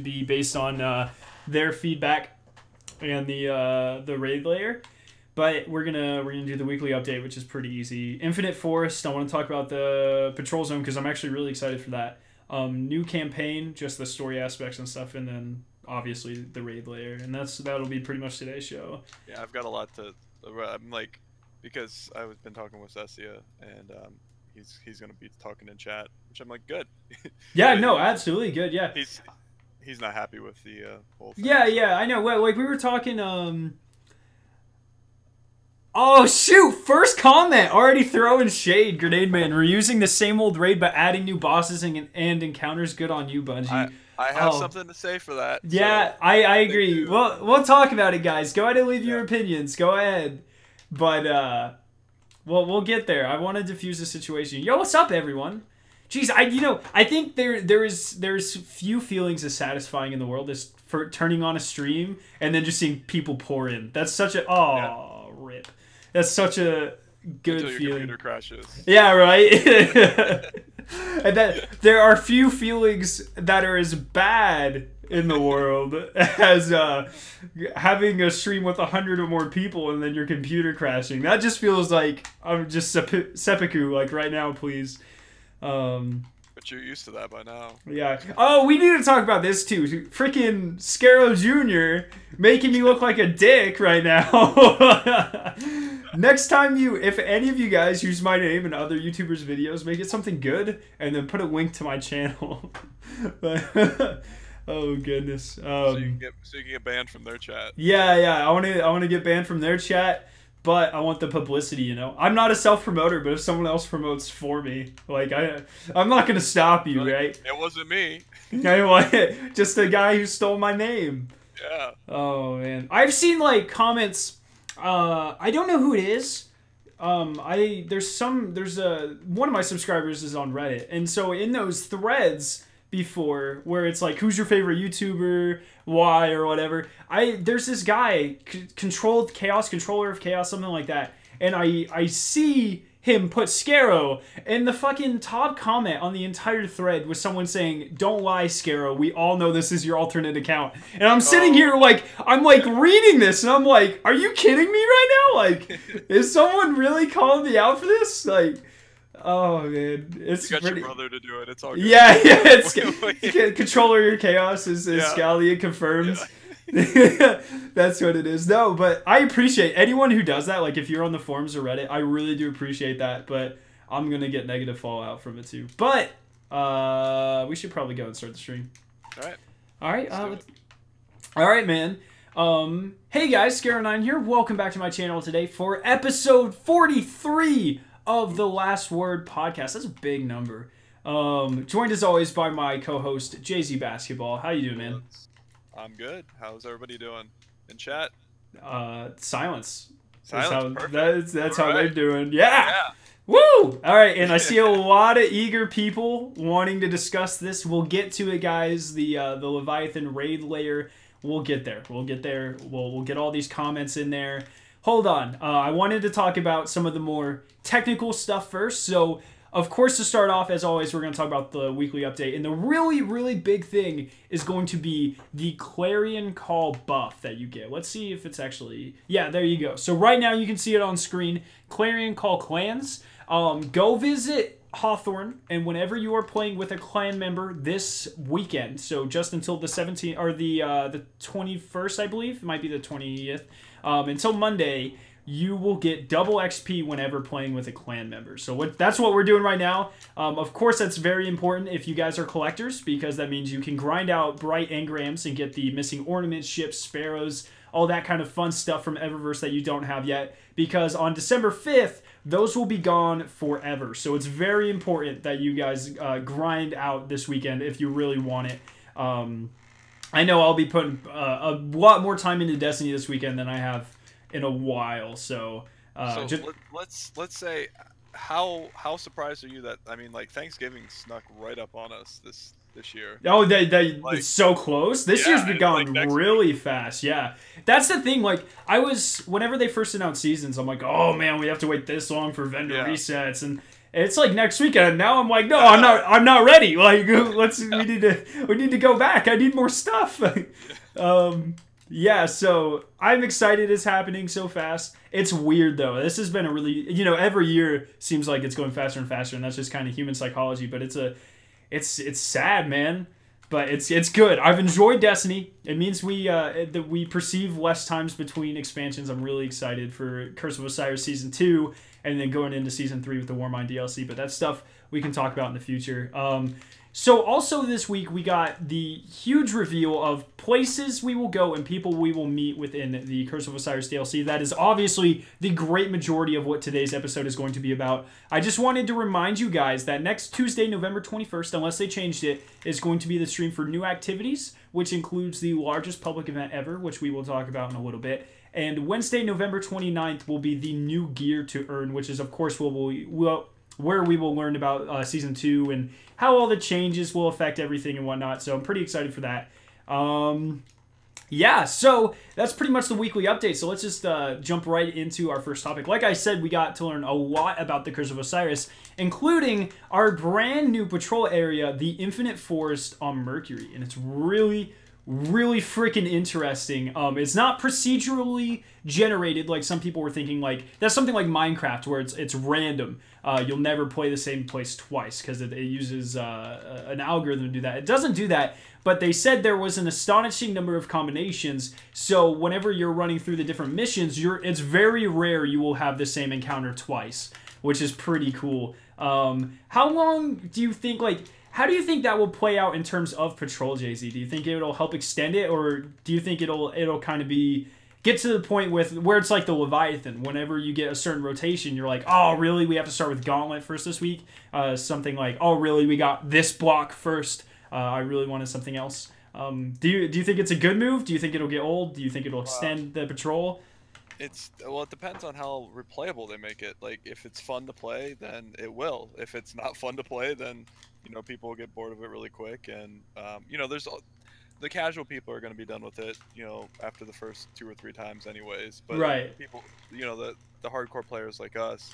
be based on their feedback and the raid layer. But we're gonna do the weekly update, which is pretty easy. Infinite Forest. I want to talk about the patrol zone because I'm actually really excited for that. New campaign, just the story aspects and stuff, and then obviously the raid layer, and that'll be pretty much today's show. Yeah, I've got a lot to. I'm like, because I've been talking with Sessia, and he's gonna be talking in chat, which I'm like, good. Yeah, no, absolutely good. Yeah, he's not happy with the whole thing. Yeah, yeah, I know. Well, like we were talking. Oh shoot! First comment already throwing shade, Grenade Man. We're using the same old raid but adding new bosses and encounters. Good on you, Bungie. I have something to say for that. Yeah, so I agree. We'll talk about it, guys. Go ahead and leave your opinions. Go ahead. But we'll get there. I want to diffuse the situation. Yo, what's up, everyone? Jeez, I think there's few feelings as satisfying in the world as for turning on a stream and then just seeing people pour in. That's such a rip. That's such a good until your feeling. Computer crashes. Yeah, right. And that there are few feelings that are as bad in the world as having a stream with 100 or more people and then your computer crashing. That just feels like I'm just seppuku, like right now, please. But you're used to that by now. Yeah. Oh, we need to talk about this too. Freaking Scarrow Jr. making me look like a dick right now. Next time if any of you guys use my name in other YouTubers' videos, make it something good and then put a link to my channel. Oh goodness. So you can get banned from their chat. Yeah. I want to get banned from their chat. But I want the publicity, you know. I'm not a self-promoter, but if someone else promotes for me, like I'm not gonna stop you, right? It wasn't me. Just a guy who stole my name. Yeah. Oh man, I've seen like comments. I don't know who it is. One of my subscribers is on Reddit, and so in those threads before where it's like, who's your favorite YouTuber, why, or whatever, there's this guy, controller of chaos, something like that, and I see him put Scarrow, and the fucking top comment on the entire thread was someone saying, don't lie, Scarrow, we all know this is your alternate account. And I'm sitting here like, I'm like reading this, and I'm like, are you kidding me right now? Like, is someone really calling me out for this? Like, oh man, it's you got your brother to do it. It's all good. Yeah, it's controller your chaos is Scalia confirmed. Yeah. That's what it is. No, but I appreciate anyone who does that. Like if you're on the forums or Reddit, I really do appreciate that. But I'm gonna get negative fallout from it too. But we should probably go and start the stream. All right. All right, man. Hey guys, Scarrow9 here. Welcome back to my channel today for episode 43 of the Last Word podcast. That's a big number. Joined as always by my co-host Jay-Z Basketball. How you doing, man? I'm good. How's everybody doing in chat? Silence. Silence. That's how they're doing. Yeah. Woo! All right, and I see a lot of eager people wanting to discuss this. We'll get to it, guys. The Leviathan raid layer. We'll get there. We'll get all these comments in there. Hold on. I wanted to talk about some of the more technical stuff first. So, of course, to start off, as always, we're going to talk about the weekly update. And the really, really big thing is going to be the Clarion Call buff that you get. Let's see if it's actually... Yeah, there you go. So right now you can see it on screen. Clarion Call clans. Go visit Hawthorne, and whenever you are playing with a clan member this weekend, so just until the 17th, or the 21st, I believe. It might be the 20th. Until Monday, you will get double XP whenever playing with a clan member. So that's what we're doing right now. Of course, that's very important if you guys are collectors, because that means you can grind out bright engrams and get the missing ornaments, ships, sparrows, all that kind of fun stuff from Eververse that you don't have yet. Because on December 5th, those will be gone forever. So it's very important that you guys grind out this weekend if you really want it. I know I'll be putting a lot more time into Destiny this weekend than I have in a while, so let's say, how surprised are you that, I mean, like, Thanksgiving snuck right up on us this year? Oh, it's so close. This year's been gone really fast. Yeah, that's the thing. Like, whenever they first announced seasons, I'm like, oh man, we have to wait this long for vendor resets, and it's like next weekend. Now I'm like, no, I'm not ready. Like, we need to go back. I need more stuff. Yeah, so I'm excited it's happening so fast. It's weird though. This has been a really, every year seems like it's going faster and faster, and that's just kind of human psychology. But it's sad, man. But it's good. I've enjoyed Destiny. It means that we perceive less times between expansions. I'm really excited for Curse of Osiris Season 2, and then going into Season 3 with the Warmind DLC. But that's stuff we can talk about in the future. So also this week we got the huge reveal of places we will go and people we will meet within the Curse of Osiris DLC. That is obviously the great majority of what today's episode is going to be about. I just wanted to remind you guys that next Tuesday, November 21st, unless they changed it, is going to be the stream for new activities, which includes the largest public event ever, which we will talk about in a little bit. And Wednesday, November 29th will be the new gear to earn, which is, of course, where we will learn about Season 2 and how all the changes will affect everything and whatnot. So I'm pretty excited for that. Yeah, so that's pretty much the weekly update. So let's just jump right into our first topic. Like I said, we got to learn a lot about the Curse of Osiris, including our brand new patrol area, the Infinite Forest on Mercury. And it's really freaking interesting. It's not procedurally generated like some people were thinking. Like, that's something like Minecraft where it's random. You'll never play the same place twice because it uses an algorithm to do that. It doesn't do that, but they said there was an astonishing number of combinations. So whenever you're running through the different missions, it's very rare you will have the same encounter twice, which is pretty cool. How long do you think, how do you think that will play out in terms of Patrol, JZ? Do you think it'll help extend it, or do you think it'll kind of get to the point where it's like the Leviathan? Whenever you get a certain rotation, you're like, oh, really? We have to start with Gauntlet first this week? Something like, oh, really? We got this block first. I really wanted something else. Do you think it's a good move? Do you think it'll get old? Do you think it'll extend the Patrol? It depends on how replayable they make it. Like, if it's fun to play, then it will. If it's not fun to play, then people will get bored of it really quick. And there's the casual people are going to be done with it, after the first 2 or 3 times, anyways. But right. People, the hardcore players like us,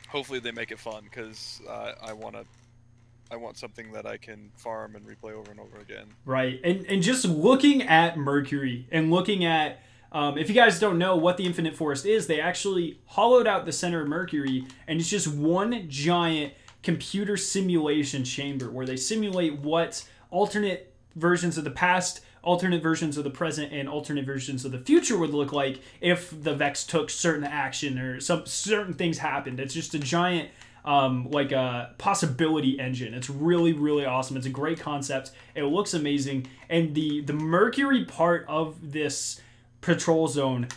hopefully they make it fun, because I want something that I can farm and replay over and over again. Right, and just looking at Mercury and looking at, if you guys don't know what the Infinite Forest is, they actually hollowed out the center of Mercury, and it's just one giant computer simulation chamber where they simulate what alternate versions of the past, alternate versions of the present, and alternate versions of the future would look like if the Vex took certain action or some certain things happened. It's just a giant like a possibility engine. It's really awesome. It's a great concept. It looks amazing, and the Mercury part of this patrol zone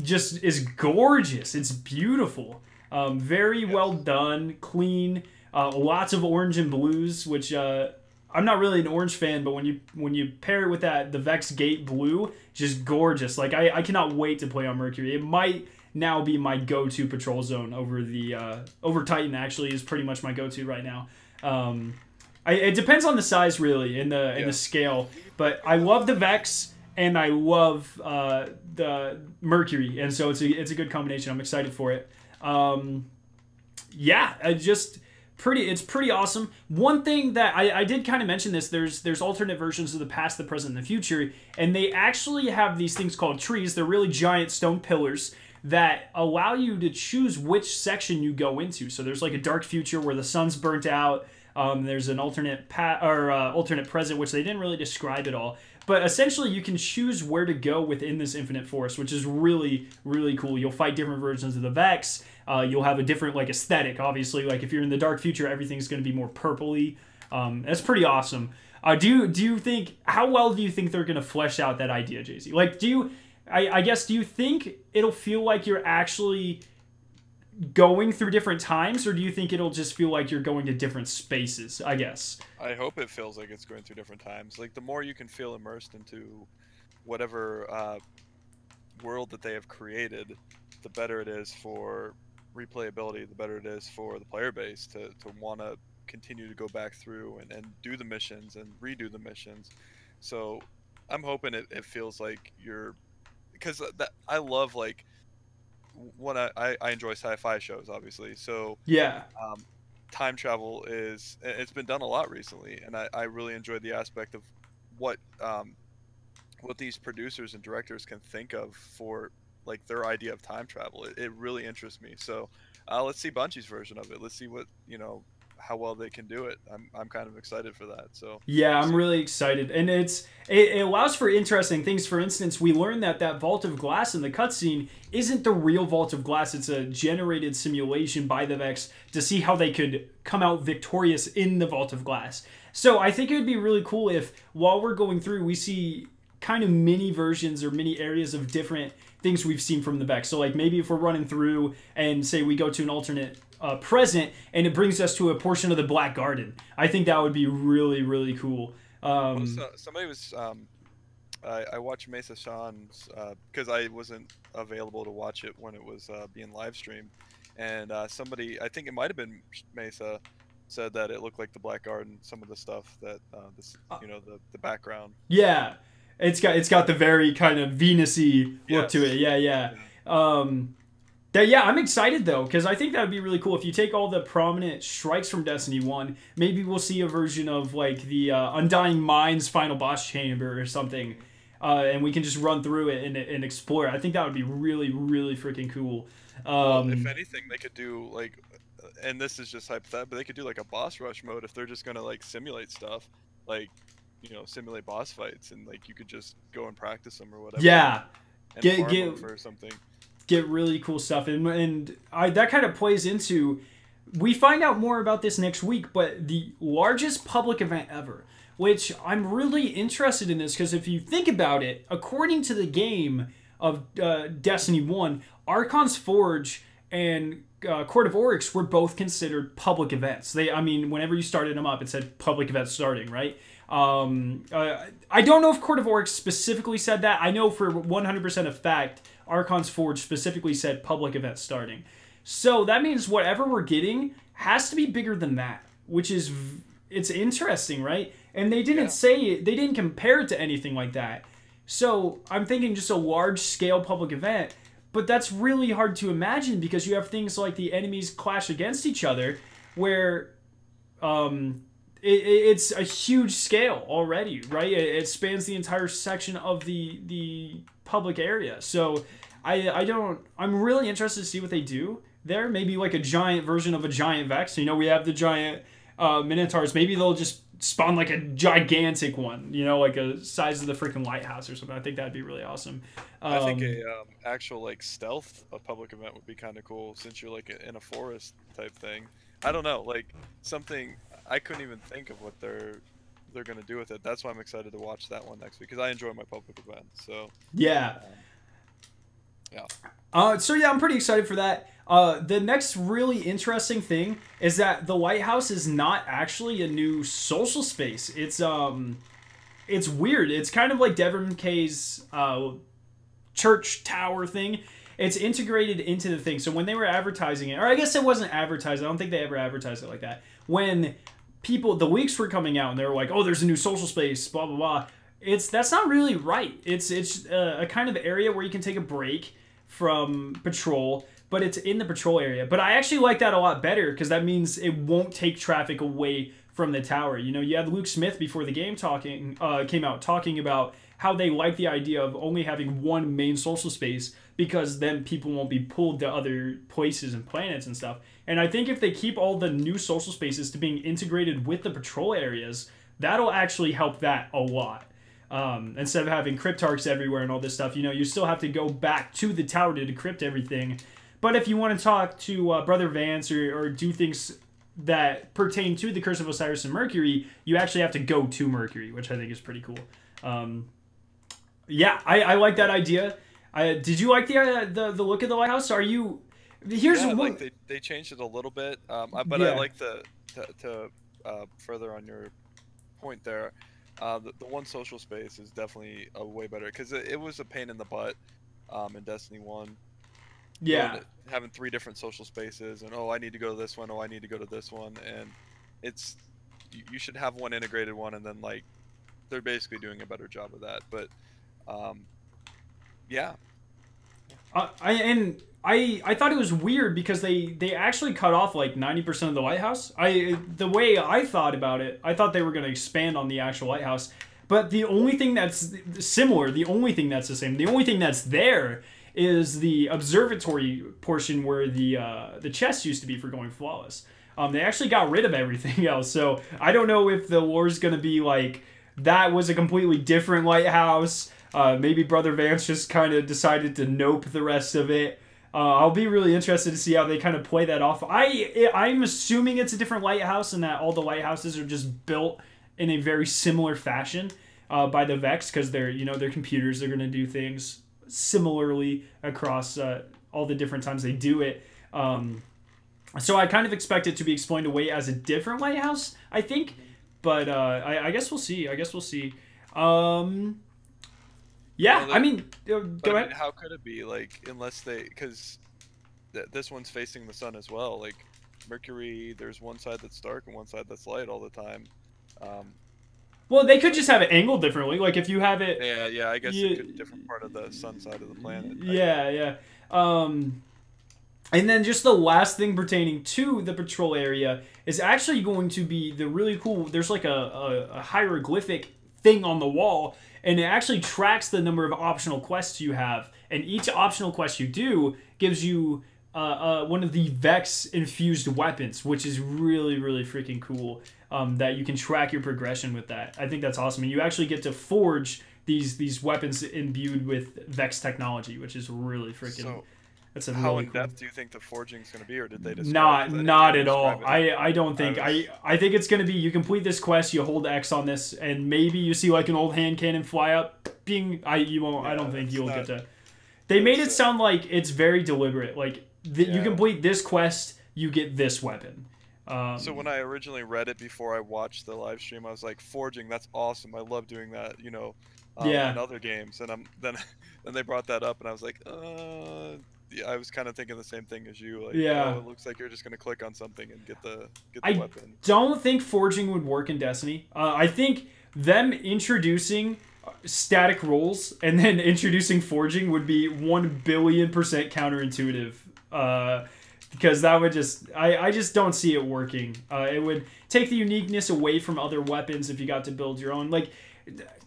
just is gorgeous. It's beautiful. Very well done, clean. Lots of orange and blues, which I'm not really an orange fan, but when you pair it with the Vex Gate blue, just gorgeous. Like, I cannot wait to play on Mercury. It might now be my go-to patrol zone over Titan. Actually, is pretty much my go-to right now. It depends on the size, really, in the scale. But I love the Vex and I love the Mercury, and so it's a good combination. I'm excited for it. Yeah, it's pretty awesome. One thing that I did kind of mention this, there's alternate versions of the past, the present, and the future, and they actually have these things called trees. They're really giant stone pillars that allow you to choose which section you go into. So there's like a dark future where the sun's burnt out. There's an alternate alternate present, which they didn't really describe at all. But essentially, you can choose where to go within this Infinite Forest, which is really cool. You'll fight different versions of the Vex. You'll have a different aesthetic. Obviously, like if you're in the dark future, everything's going to be more purpley. That's pretty awesome. Do you think, how well do you think they're going to flesh out that idea, JZ? Like, I guess, do you think it'll feel like you're actually going through different times, or do you think it'll just feel like you're going to different spaces, I guess? I hope it feels like it's going through different times. Like, the more you can feel immersed into whatever world that they have created, the better it is for replayability, the better it is for the player base to want to continue to go back through and do the missions and redo the missions. So I'm hoping it feels like you're, because I love, like, I enjoy sci-fi shows, obviously. So Yeah. um, time travel it's been done a lot recently, and I really enjoyed the aspect of what what these producers and directors can think of for like their idea of time travel. It really interests me. So let's see Bungie's version of it. Let's see what how well they can do it. I'm kind of excited for that. So Yeah, we'll I'm see. really excited, and it allows for interesting things. For instance, we learned that vault of glass in the cutscene isn't the real vault of glass. It's a generated simulation by the Vex to see how they could come out victorious in the vault of glass. So I think it would be really cool if while we're going through, we see kind of mini versions or mini areas of different things we've seen from the Vex. So like maybe if we're running through and say we go to an alternate present and it brings us to a portion of the Black Garden, I think that would be really, really cool. Somebody was I watched Mesa Sean's because I wasn't available to watch it when it was being live streamed, and somebody, I think it might have been Mesa, said that it looked like the Black Garden. Some of the stuff that this the background. Yeah, it's got the very kind of Venus-y look to it. Yeah, yeah. Yeah, I'm excited though because I think that would be really cool if you take all the prominent strikes from Destiny 1. Maybe we'll see a version of like the Undying Mind's final boss chamber or something, and we can just run through it and explore. I think that would be really, really freaking cool. Well, if anything, they could do like, and this is just hypothetical, but they could do like a boss rush mode if they're just gonna like simulate stuff, like simulate boss fights, and like you could just go and practice them or whatever. Yeah, and farm them for something. Get really cool stuff, and that kind of plays into. We find out more about this next week, but the largest public event ever, which I'm really interested in this because if you think about it, according to the game of Destiny 1, Archon's Forge and Court of Oryx were both considered public events. I mean, whenever you started them up, it said public event starting, right? I don't know if Court of Oryx specifically said that. I know for 100% of fact, Archon's Forge specifically said public event starting. So that means whatever we're getting has to be bigger than that, which is, it's interesting, right? And they didn't they didn't compare it to anything like that. So I'm thinking just a large scale public event, but that's really hard to imagine because you have things like the enemies clash against each other where it's a huge scale already, right? It spans the entire section of the public area. So I'm really interested to see what they do there. Maybe like a giant version of a giant Vex. We have the giant Minotaurs. Maybe they'll just spawn like a gigantic one, like a size of the freaking lighthouse or something. I think that'd be really awesome. I think a actual like stealth public event would be kind of cool since you're like in a forest type thing. I don't know, like something I couldn't even think of what they're gonna do with it. That's why I'm excited to watch that one next week because I enjoy my public events. So yeah. So yeah, I'm pretty excited for that. The next really interesting thing is that the lighthouse is not actually a new social space. It's weird. It's kind of like Devon McKay's church tower thing. It's integrated into the thing. So when they were advertising it, or I guess it wasn't advertised. I don't think they ever advertised it like that. When the leaks were coming out and they were like, "Oh, there's a new social space," blah blah blah. That's not really right. It's a kind of area where you can take a break from patrol, but it's in the patrol area. But I actually like that a lot better because that means it won't take traffic away from the tower. You had Luke Smith before the game came out talking about how they like the idea of only having one main social space because then people won't be pulled to other places and planets and stuff. And I think if they keep all the new social spaces to being integrated with the patrol areas, that'll actually help that a lot. Instead of having cryptarchs everywhere and all this stuff, you still have to go back to the tower to decrypt everything. But if you want to talk to Brother Vance or do things that pertain to the Curse of Osiris and Mercury, you actually have to go to Mercury, which I think is pretty cool. Yeah, I like that idea. Did you like the look of the lighthouse? They changed it a little bit, but I like to further on your point there. The one social space is definitely a way better because it was a pain in the butt in Destiny 1. Yeah. Having 3 different social spaces and I need to go to this one, I need to go to this one, and you should have one integrated one, and then like they're basically doing a better job of that. But yeah. I thought it was weird because they actually cut off like 90% of the lighthouse. The way I thought about it, I thought they were going to expand on the actual lighthouse. But the only thing that's similar, the only thing that's the same, the only thing that's there is the observatory portion where the chest used to be for going flawless. They actually got rid of everything else. So I don't know if the lore's going to be like, that was a completely different lighthouse. Maybe Brother Vance just kind of decided to nope the rest of it. I'll be really interested to see how they kind of play that off. I'm assuming it's a different lighthouse and that all the lighthouses are just built in a very similar fashion by the Vex, because their computers are going to do things similarly across all the different times they do it. So I kind of expect it to be explained away as a different lighthouse, I think. But I guess we'll see. Yeah, well, I mean, go ahead. How could it be, like, unless they, because this one's facing the sun as well. Like, Mercury, there's one side that's dark and one side that's light all the time. Well, they could just have it angled differently. Like, if you have it... Yeah, I guess it could be a different part of the sun side of the planet. Yeah. And then just the last thing pertaining to the patrol area is actually going to be the really cool... There's like a hieroglyphic thing on the wall, and it actually tracks the number of optional quests you have. And each optional quest you do gives you one of the Vex-infused weapons, which is really, really freaking cool. That you can track your progression with that. I think that's awesome. And you actually get to forge these weapons imbued with Vex technology, which is really freaking... So, that's a how really in depth do you think the forging is going to be, or did they just not at all? I don't think. I think it's going to be, you complete this quest, you hold X on this, and maybe you see like an old hand cannon fly up. I don't think you'll get to. They made it sound like it's very deliberate. Like you complete this quest, you get this weapon. So when I originally read it before I watched the live stream, I was like, forging, that's awesome. I love doing that, in other games. And then they brought that up, and I was like, I was kind of thinking the same thing as you. Like, it looks like you're just gonna click on something and get the weapon. I don't think forging would work in Destiny. I think them introducing static rolls and then introducing forging would be 1,000,000,000% counterintuitive. Because that would just... I just don't see it working. It would take the uniqueness away from other weapons if you got to build your own. Like,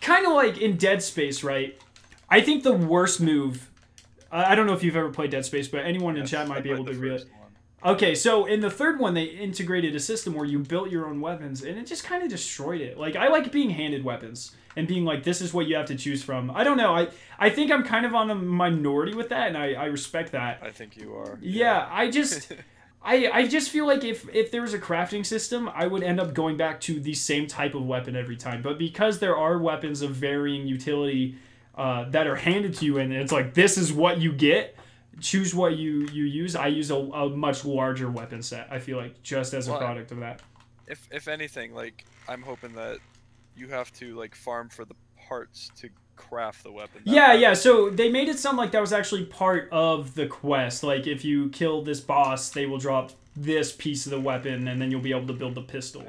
kind of like in Dead Space, right? I think the worst move... I don't know if you've ever played Dead Space, but anyone in chat might be able to realize. Okay, so in the third one, they integrated a system where you built your own weapons, and it just kind of destroyed it. Like, I like being handed weapons and being like, this is what you have to choose from. I don't know. I think I'm kind of on a minority with that, and I respect that. I think you are. Yeah, I just feel like if there was a crafting system, I would end up going back to the same type of weapon every time. But because there are weapons of varying utility that are handed to you, and it's like, this is what you get, choose what you use. I use a much larger weapon set, I feel like, just as a product of that. If anything, like, I'm hoping that you have to, like, farm for the parts to craft the weapon. Yeah, so they made it sound like that was actually part of the quest. Like, if you kill this boss, they will drop this piece of the weapon, and then you'll be able to build the pistol.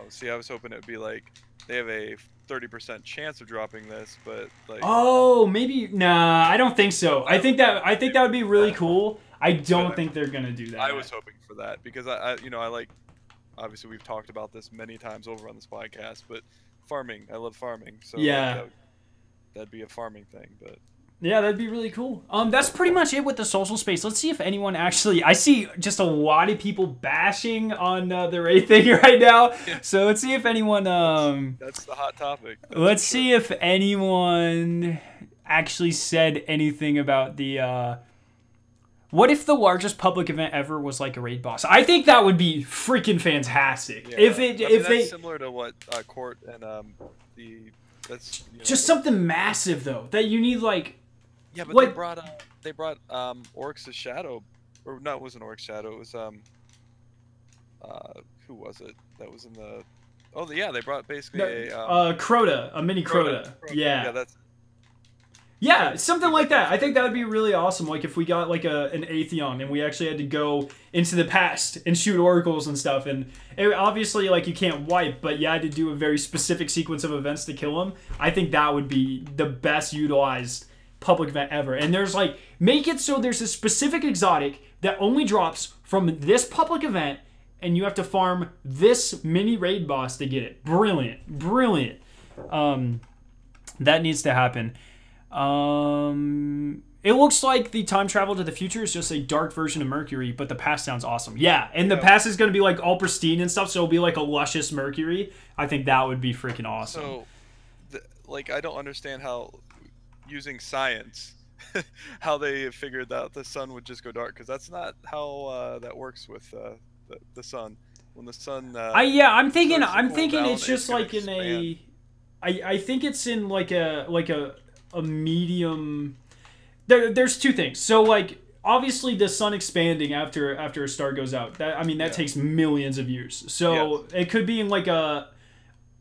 See, I was hoping it would be like, they have a 30% chance of dropping this, but like... Oh, maybe... Nah, I don't think so. I think that would be really cool. I don't think they're gonna do that. I was hoping for that, because I like... Obviously, we've talked about this many times over on this podcast, but farming, I love farming. So yeah, that'd be a farming thing, but... Yeah, that'd be really cool. That's pretty much it with the social space. Let's see if anyone actually... I see just a lot of people bashing on the Ray thing right now. So let's see if anyone... That's the hot topic. Let's see if anyone actually said anything about the... What if the largest public event ever was like a raid boss? I think that would be freaking fantastic. Yeah. That's similar to what Court and that's just something massive though that you need, like. Yeah, but they brought Oryx's shadow, or no, it wasn't Oryx's shadow. It was who was it that was in the? Oh yeah, they brought basically a Crota, a mini Crota. Yeah, that's. Yeah, something like that. I think that would be really awesome. Like if we got like an Atheon and we actually had to go into the past and shoot oracles and stuff. And it, obviously, like you can't wipe, but you had to do a very specific sequence of events to kill him. I think that would be the best utilized public event ever. And there's like, make it so there's a specific exotic that only drops from this public event, and you have to farm this mini raid boss to get it. Brilliant. Brilliant. That needs to happen. It looks like the time travel to the future is just a dark version of Mercury, but the past sounds awesome. Yeah, and the past is going to be like all pristine and stuff, so it'll be like a luscious Mercury. I think that would be freaking awesome. So, like, I don't understand how, using science, how they figured that the sun would just go dark, because that's not how that works with the sun. When the sun I'm thinking down, it's just like expand. in a I think it's in like a medium. There's two things. So like obviously the sun expanding after a star goes out. That takes millions of years. So it could be in like a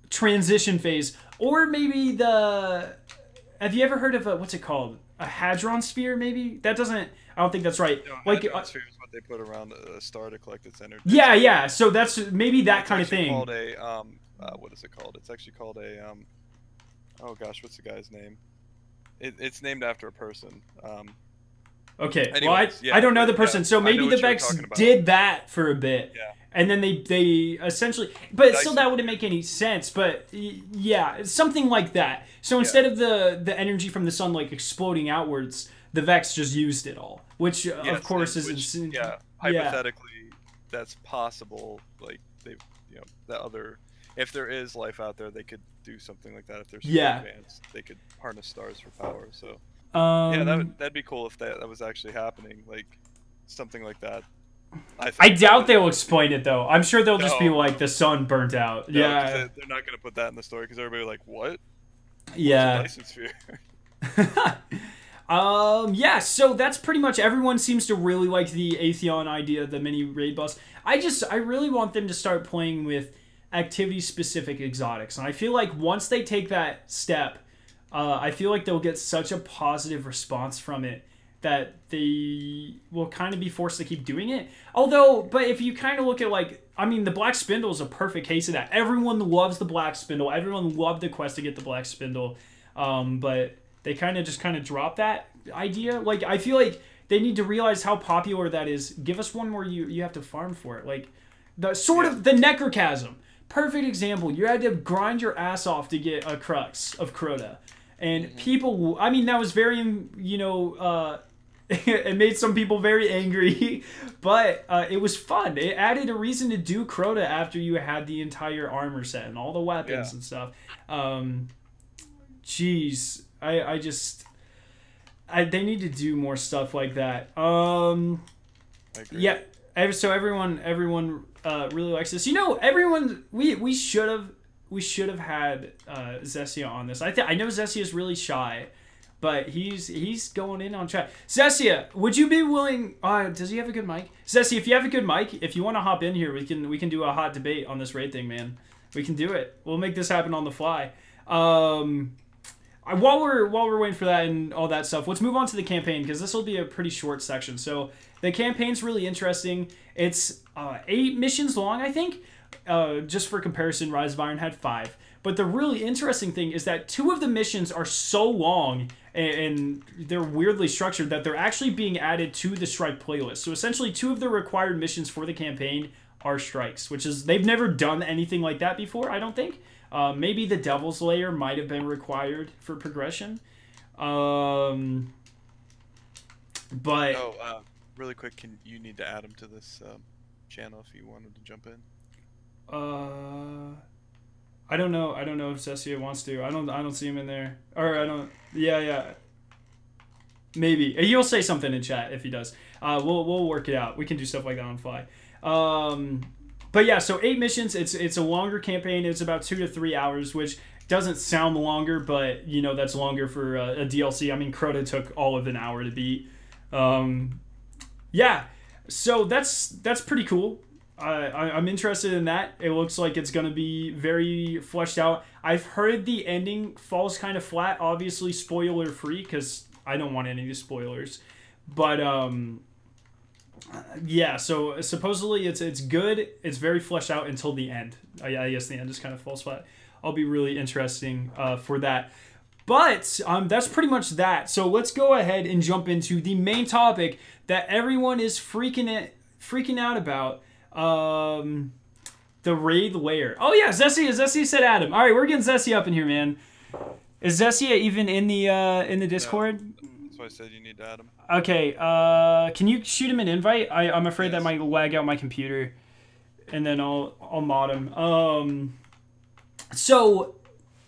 transition phase, or maybe have you ever heard of what's it called? A hadron sphere, maybe? That doesn't... I don't think that's right. No, like hadron sphere is what they put around a star to collect its energy. Yeah. So that's maybe that kind of thing. Called a what is it called? It's actually called a oh gosh, what's the guy's name? It's named after a person. Okay. Anyways, well, I don't know the person, so maybe the Vex did that for a bit. Yeah. And then they essentially... But still, that wouldn't make any sense. But, yeah, something like that. So instead of the energy from the sun, like, exploding outwards, the Vex just used it all. Which, of course, is... Yeah, hypothetically, that's possible. Like, that other... If there is life out there, they could do something like that. If they're super advanced, they could harness stars for power. So, that'd be cool if that was actually happening. Like, something like that. I doubt they'll explain it though. I'm sure they'll just be like the sun burnt out. No, yeah, they're not gonna put that in the story because everybody like what? Yeah. What's a sphere? Yeah. So that's pretty much. Everyone seems to really like the Atheon idea, the mini raid boss. I really want them to start playing with activity specific exotics, and I feel like once they take that step, I feel like they'll get such a positive response from it that they will kind of be forced to keep doing it. But if you kind of look at the Black Spindle is a perfect case of that. Everyone loves the Black Spindle. Everyone loved the quest to get the Black Spindle. But they kind of dropped that idea. Like, I feel like they need to realize how popular that is. Give us one more you have to farm for it. Like, the Necrochasm. Perfect example. You had to grind your ass off to get a Crux of Crota. And people, that was very, it made some people very angry, but it was fun. It added a reason to do Crota after you had the entire armor set and all the weapons and stuff. Jeez, they need to do more stuff like that. I agree. Yeah, so everyone really likes this. Everyone, we should have had Zessia on this. I know Zessia is really shy, but he's going in on chat. Zessia, would you be willing? Does he have a good mic? Zessia, if you have a good mic, if you want to hop in here, we can do a hot debate on this raid thing, man. We can do it. We'll make this happen on the fly. While we're waiting for that and all that stuff, let's move on to the campaign because this will be a pretty short section. So the campaign's really interesting. It's 8 missions long, I think. Just for comparison, Rise of Iron had 5. But the really interesting thing is that 2 of the missions are so long and they're weirdly structured that they're actually being added to the Strike playlist. So essentially 2 of the required missions for the campaign are strikes, which is they've never done anything like that before, I don't think. Maybe the Devil's Lair might have been required for progression. But really quick, you need to add him to this channel if you wanted to jump in. I don't know if Zessia wants to. I don't see him in there. Or I don't. Yeah. Maybe he'll say something in chat if he does. We'll work it out. We can do stuff like that on the fly. But yeah, so 8 missions. It's a longer campaign. It's about 2 to 3 hours, which doesn't sound longer, but that's longer for a DLC. Crota took all of an hour to beat. Yeah, so that's pretty cool. I'm interested in that. It looks like it's going to be very fleshed out. I've heard the ending falls kind of flat, obviously spoiler free, because I don't want any of these spoilers. But yeah, so supposedly it's good. It's very fleshed out until the end. I guess the end just kind of falls flat. I'll be really interesting for that. But that's pretty much that. So let's go ahead and jump into the main topic that everyone is freaking out about. The raid lair. Oh yeah, Zessia said Adam. All right, we're getting Zessia up in here, man. Is Zessia even in the Discord? No, that's why I said you need Adam. Okay. Can you shoot him an invite? I'm afraid that might lag out my computer, and then I'll mod him. So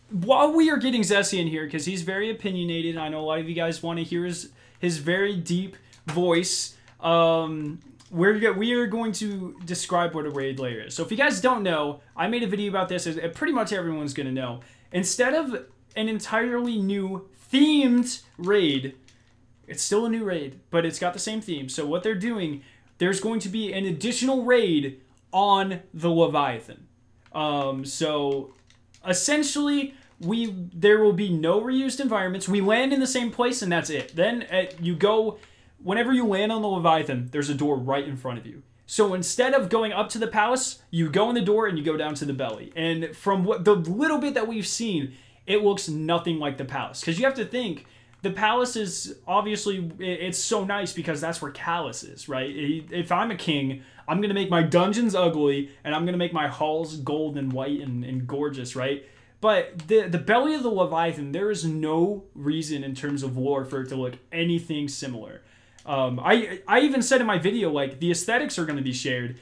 while we are getting Zessia in here, because he's very opinionated, I know a lot of you guys want to hear his very deep voice. We are going to describe what a raid lair is. So if you guys don't know, I made a video about this. Pretty much everyone's going to know. Instead of an entirely new themed raid, it's still a new raid, but it's got the same theme. So what they're doing, there's going to be an additional raid on the Leviathan. So essentially, there will be no reused environments. We land in the same place, and that's it. Then whenever you land on the Leviathan, there's a door right in front of you. So instead of going up to the palace, you go in the door and you go down to the belly. And from the little bit that we've seen, it looks nothing like the palace. Because you have to think, the palace is obviously, it's so nice because that's where Callus is, right? If I'm a king, I'm going to make my dungeons ugly, and I'm going to make my halls gold and white and gorgeous, right? But the belly of the Leviathan, there is no reason in terms of lore for it to look anything similar. I even said in my video, like, the aesthetics are going to be shared.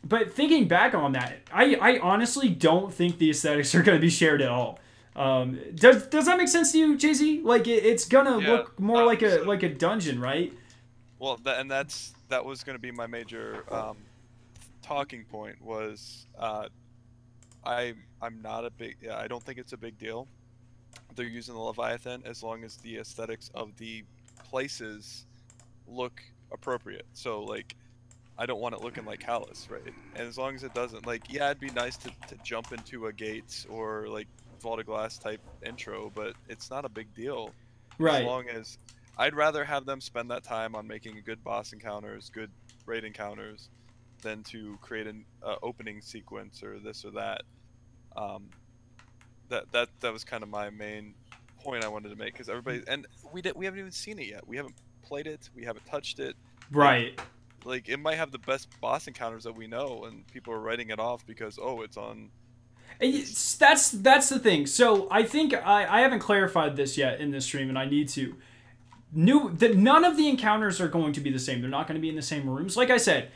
But thinking back on that, I honestly don't think the aesthetics are going to be shared at all. Does that make sense to you, Jay-Z? Like, it's going to look more like a dungeon, right? Well, that was going to be my major talking point was I'm not a big... Yeah, I don't think it's a big deal. They're using the Leviathan as long as the aesthetics of the places look appropriate. So, like, I don't want it looking like Callus, right? And as long as it doesn't, like, yeah, it'd be nice to jump into a gate or, like, Vault of Glass type intro, but it's not a big deal. Right. As long as... I'd rather have them spend that time on making good boss encounters, good raid encounters, than to create an opening sequence or this or that. That was kind of my main point I wanted to make, because everybody... And we haven't even seen it yet. We haven't played it, we haven't touched it, right? Like it might have the best boss encounters that we know, and people are writing it off because it's on. That's the thing. So I think I haven't clarified this yet in this stream, and I need to. None of the encounters are going to be the same. They're not going to be in the same rooms. Like I said,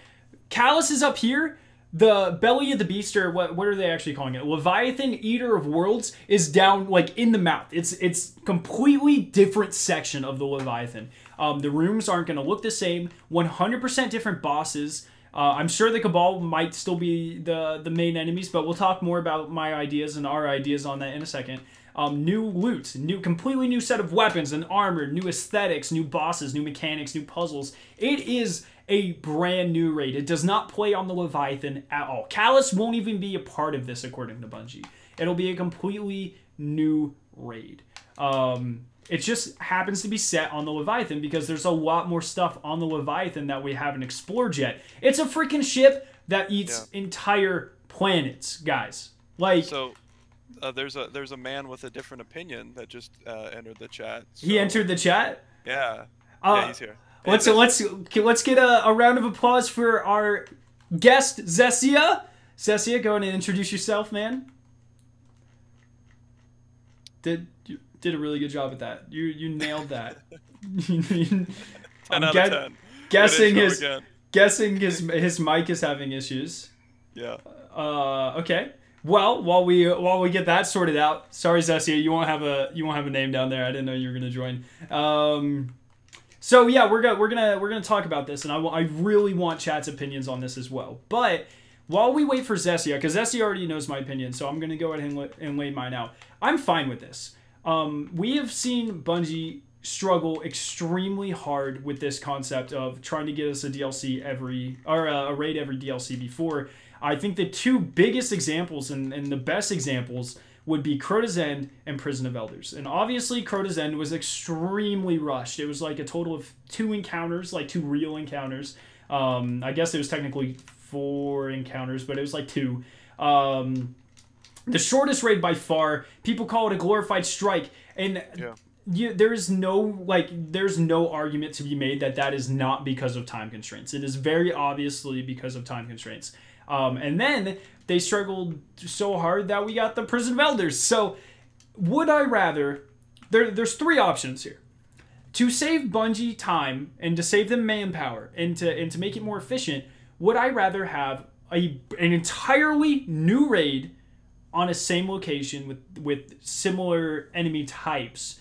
Callus is up here. The belly of the beast, or what are they actually calling it? Leviathan, Eater of Worlds, is down like in the mouth. It's completely different section of the Leviathan. The rooms aren't going to look the same. 100% different bosses. I'm sure the Cabal might still be the main enemies, but we'll talk more about my ideas and our ideas on that in a second. New loot, completely new set of weapons and armor, new aesthetics, new bosses, new mechanics, new puzzles. It is a brand new raid. It does not play on the Leviathan at all. Callus won't even be a part of this, according to Bungie. It'll be a completely new raid. It just happens to be set on the Leviathan because there's a lot more stuff on the Leviathan that we haven't explored yet. It's a freaking ship that eats entire planets, guys. Like, so there's a man with a different opinion that just entered the chat. So. He entered the chat? Yeah. Yeah, he's here. Let's get a round of applause for our guest, Zessia. Zessia, go ahead and introduce yourself, man. Did a really good job at that. You nailed that. 10 out of 10. Guessing his mic is having issues. Yeah. Okay. Well, while we get that sorted out, sorry Zessia, you won't have a name down there. I didn't know you were gonna join. So yeah, we're gonna talk about this, and I really want chat's opinions on this as well. But while we wait for Zessia, because Zessia already knows my opinion, so I'm gonna go ahead and lay mine out. I'm fine with this. We have seen Bungie struggle extremely hard with this concept of trying to get us a DLC a raid every DLC before. I think the two biggest examples and the best examples would be Crota's End and Prison of Elders. And obviously Crota's End was extremely rushed. It was like a total of 2 encounters, like 2 real encounters. I guess it was technically 4 encounters, but it was like 2. the shortest raid by far. People call it a glorified strike, and there's no argument to be made that that is not because of time constraints. It is very obviously because of time constraints. And then they struggled so hard that we got the Prison of Elders. So would I rather... There's three options here. To save Bungie time and to save them manpower and to make it more efficient, would I rather have an entirely new raid on a same location with similar enemy types,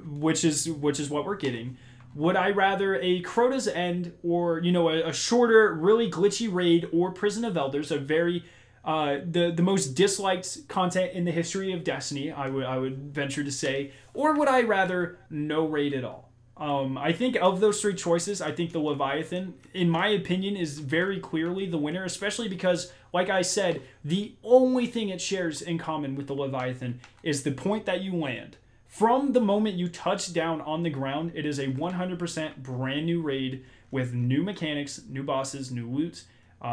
which is what we're getting? Would I rather a Crota's End or a shorter, really glitchy raid, or Prison of Elders, a very the most disliked content in the history of Destiny, I would venture to say, or would I rather no raid at all? I think of those three choices, I think the Leviathan, in my opinion, is very clearly the winner, especially because, like I said, the only thing it shares in common with the Leviathan is the point that you land. From the moment you touch down on the ground, it is a 100% brand new raid with new mechanics, new bosses, new loot,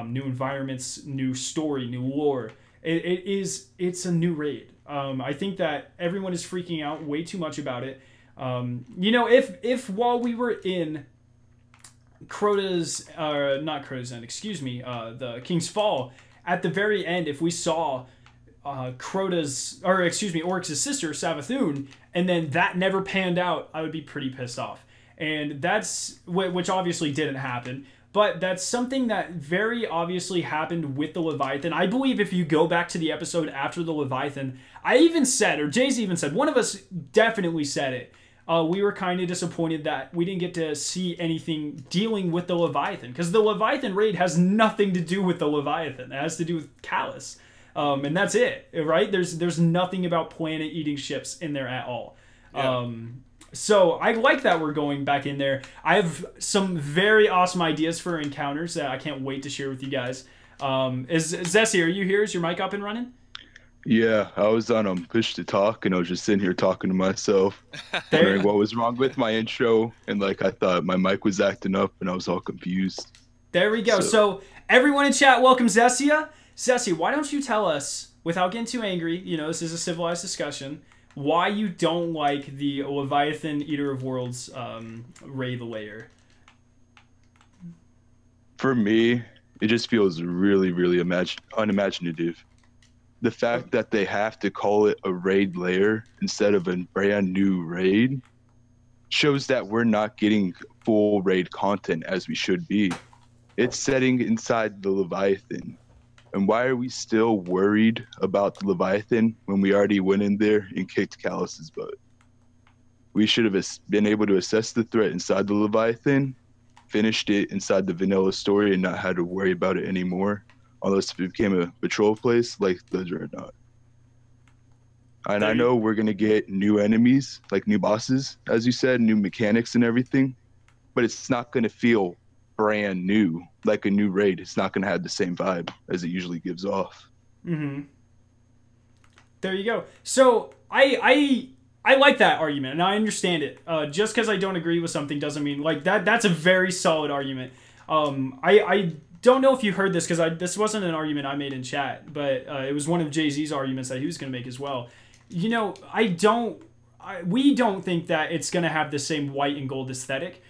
new environments, new story, new lore. It's a new raid. I think that everyone is freaking out way too much about it. If while we were in not Crota's End, excuse me, the King's Fall, at the very end, if we saw Oryx's sister, Savathun, and then that never panned out, I would be pretty pissed off. And that's, which obviously didn't happen, but that's something that very obviously happened with the Leviathan. I believe if you go back to the episode after the Leviathan, I even said, or Jay's even said, one of us definitely said it, we were kind of disappointed that we didn't get to see anything dealing with the Leviathan, because the Leviathan raid has nothing to do with the Leviathan. It has to do with Callus. And that's it, right? There's nothing about planet-eating ships in there at all. Yeah. So I like that we're going back in there. I have some very awesome ideas for encounters that I can't wait to share with you guys. Zessie, are you here? Is your mic up and running? Yeah, I was on push to talk, and I was just sitting here talking to myself, wondering what was wrong with my intro, and I thought my mic was acting up, and I was all confused. There we go. So everyone in chat, welcome Zessia. Zessie, why don't you tell us, without getting too angry, this is a civilized discussion, why you don't like the Leviathan Eater of Worlds raid layer? For me, it just feels really, really unimaginative. The fact that they have to call it a raid layer instead of a brand new raid shows that we're not getting full raid content as we should be. It's setting inside the Leviathan. And why are we still worried about the Leviathan when we already went in there and kicked Callus's butt? We should have been able to assess the threat inside the Leviathan, finished it inside the vanilla story, and not had to worry about it anymore, unless it became a patrol place like the Dreadnought. And I know we're going to get new enemies, like new bosses, as you said, new mechanics and everything, but it's not going to feel brand new, like a new raid. It's not going to have the same vibe as it usually gives off. Mm-hmm. There you go. So I like that argument, and I understand it. Just because I don't agree with something doesn't mean that's a very solid argument. I don't know if you heard this, because this wasn't an argument I made in chat, but it was one of Jay-Z's arguments that he was going to make as well. We don't think that it's going to have the same white and gold aesthetic.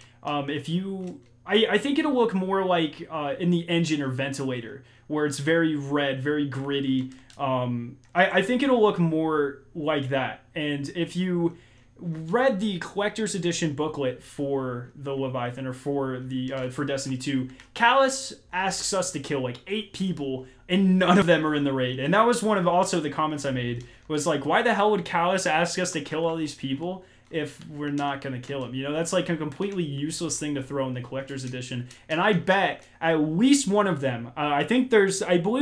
I think it'll look more like in the engine or ventilator, where it's very red, very gritty. I think it'll look more like that. And if you read the collector's edition booklet for the Leviathan, or for Destiny 2, Callus asks us to kill 8 people, and none of them are in the raid. And that was one of also the comments I made, was why the hell would Callus ask us to kill all these people if we're not going to kill him? That's a completely useless thing to throw in the collector's edition. And I bet at least one of them, I believe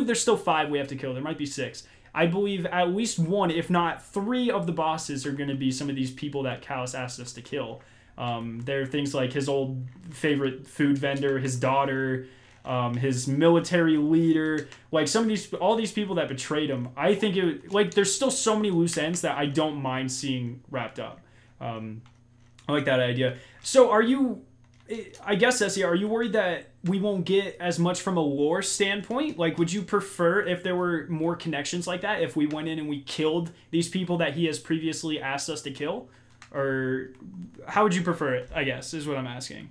there's still 5 we have to kill. There might be 6. I believe at least 1, if not 3 of the bosses are going to be some of these people that Callus asked us to kill. There are things like his old favorite food vendor, his daughter, his military leader, all these people that betrayed him. I think there's still so many loose ends that I don't mind seeing wrapped up. I like that idea. So I guess, Essie, are you worried that we won't get as much from a lore standpoint? Like, would you prefer if there were more connections like that, if we went in and we killed these people that he has previously asked us to kill? Or how would you prefer it, I guess, is what I'm asking.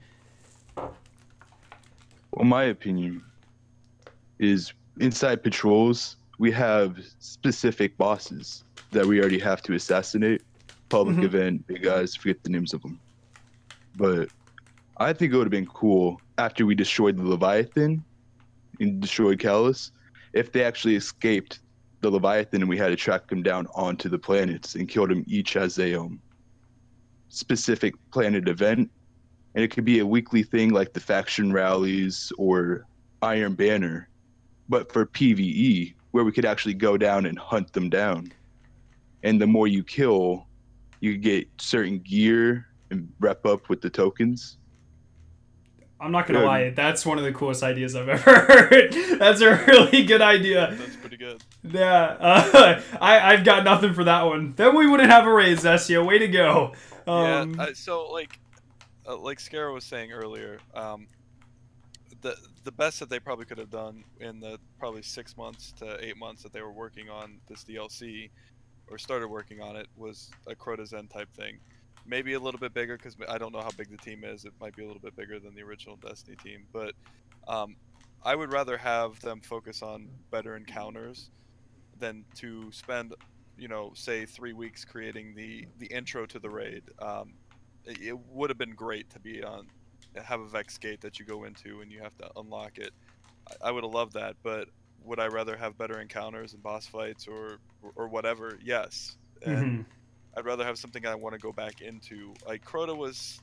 Well, my opinion is inside patrols, we have specific bosses that we already have to assassinate. Public event, big guys, forget the names of them. But I think it would have been cool after we destroyed the Leviathan and destroyed Callus, if they actually escaped the Leviathan and we had to track them down onto the planets and kill them each as a specific planet event. And it could be a weekly thing like the faction rallies or Iron Banner, but for PvE, where we could actually go down and hunt them down. And the more you kill, you get certain gear and rep up with the tokens. I'm not gonna lie, that's one of the coolest ideas I've ever heard. That's a really good idea. That's pretty good. Yeah, I've got nothing for that one. Then we wouldn't have a raise, Essia. Way to go. So like Scarrow was saying earlier, the best that they probably could have done in the probably 6 months to 8 months that they were working on this DLC, or started working on it, was a Crota Zen type thing. Maybe a little bit bigger, because I don't know how big the team is. It might be a little bit bigger than the original Destiny team, but I would rather have them focus on better encounters than to spend, you know, say 3 weeks creating the intro to the raid. It would have been great to be have a Vex gate that you go into and you have to unlock it. I would have loved that, but would I rather have better encounters and boss fights or whatever? Yes. And I'd rather have something I want to go back into. Like, Crota was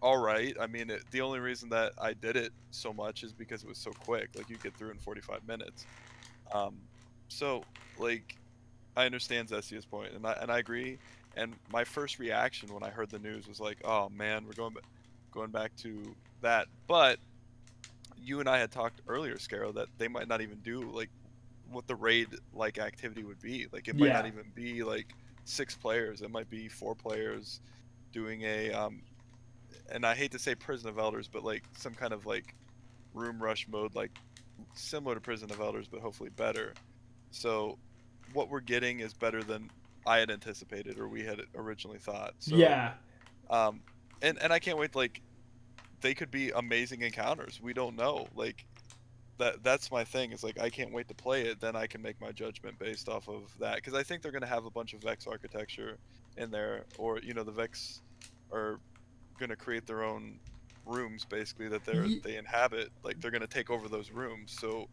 alright. I mean, the only reason that I did it so much is because it was so quick. Like, you get through in 45 minutes. So, like, I understand Zestia's point, and I agree. And my first reaction when I heard the news was like, oh man, we're going back to that. But you and I had talked earlier, Scarrow, that they might not even do like what the raid like activity would be. Like, it might not even be like 6 players. It might be 4 players doing a and I hate to say Prison of Elders, but like some kind of like room rush mode, like similar to Prison of Elders, but hopefully better. So what we're getting is better than I had anticipated, or we had originally thought. So, yeah. And I can't wait. Like, they could be amazing encounters. We don't know. Like, that's my thing. Is like, I can't wait to play it. Then I can make my judgment based off of that. Because I think they're gonna have a bunch of Vex architecture in there, or you know, the Vex are gonna create their own rooms basically that they inhabit. Like, they're gonna take over those rooms. So